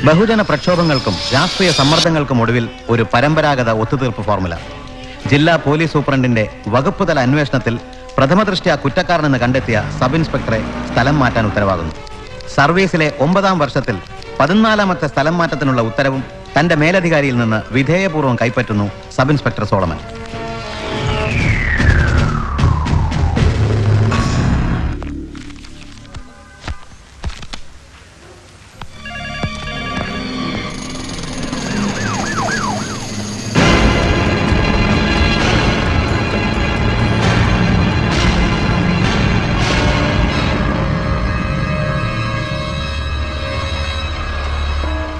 ബഹുജന പ്രക്ഷോഭങ്ങൾക്കും രാഷ്ട്രീയ സമ്മർദ്ദങ്ങൾക്കും ഒടുവിൽ ഒരു പരമ്പരാഗത ഒത്തുതീർപ്പ് ഫോർമുല. ജില്ലാ പോലീസ് സൂപ്രണ്ടിന്റെ വകുപ്പുതല അന്വേഷണത്തിൽ പ്രഥമദൃഷ്ട്യാ കുറ്റക്കാരനെന്ന് കണ്ടെത്തിയ സബ് ഇൻസ്പെക്ടറെ സ്ഥലം മാറ്റാൻ ഉത്തരവാകുന്നു. സർവീസിലെ 9ാം വർഷത്തിൽ 14ാമത്തെ സ്ഥലം മാറ്റത്തിനുള്ള ഉത്തരവും തന്റെ മേലധികാരിയിൽ നിന്ന് വിധേയപൂർവ്വം കൈപ്പറ്റുന്നു സബ് ഇൻസ്പെക്ടർ സോളമൻ.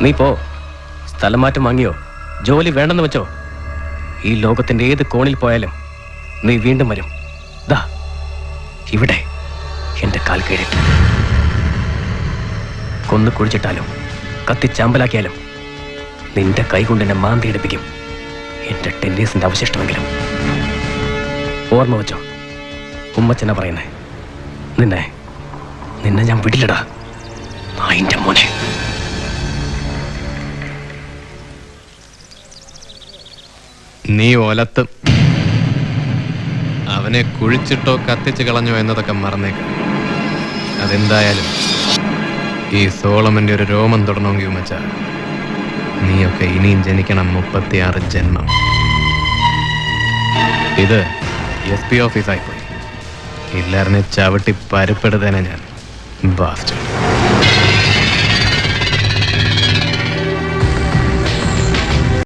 നീ പോ. സ്ഥലം മാറ്റം വാങ്ങിയോ? ജോലി വേണ്ടെന്ന് വെച്ചോ? ഈ ലോകത്തിന്റെ ഏത് കോണിൽ പോയാലും നീ വീണ്ടും വരും. ദാ ഇവിടെ എന്റെ കാൽ കീഴിൽ. കൊന്നു കുഴിച്ചിട്ടാലും കത്തിച്ചാമ്പലാക്കിയാലും നിന്റെ കൈകൊണ്ട് എന്നെ മാന്തി എടുപ്പിക്കും. എന്റെ ടെന്നീസിന്റെ അവശിഷ്ടമെങ്കിലും. ഓർമ്മ വെച്ചോ, ഉമ്മച്ചന പറയുന്നേ. നിന്നെ ഞാൻ വിടില്ലടാ നായിന്റെ മോനെ. നീ ഒലത്തും. അവനെ കുഴിച്ചിട്ടോ കത്തിച്ച് കളഞ്ഞോ എന്നതൊക്കെ മറന്നേക്കാം. അതെന്തായാലും ഈ സോളമന്റെ ഒരു രോമം തൊടണമെങ്കിൽ ഉമ്മച്ച നീയൊക്കെ ഇനിയും ജനിക്കണം 36 ജന്മം. ഇത് SP ഓഫീസായിപ്പോയി. എല്ലാവരും ചവിട്ടി പരുപ്പെടുത്തേനെ ഞാൻ. ബാസ്റ്റ്.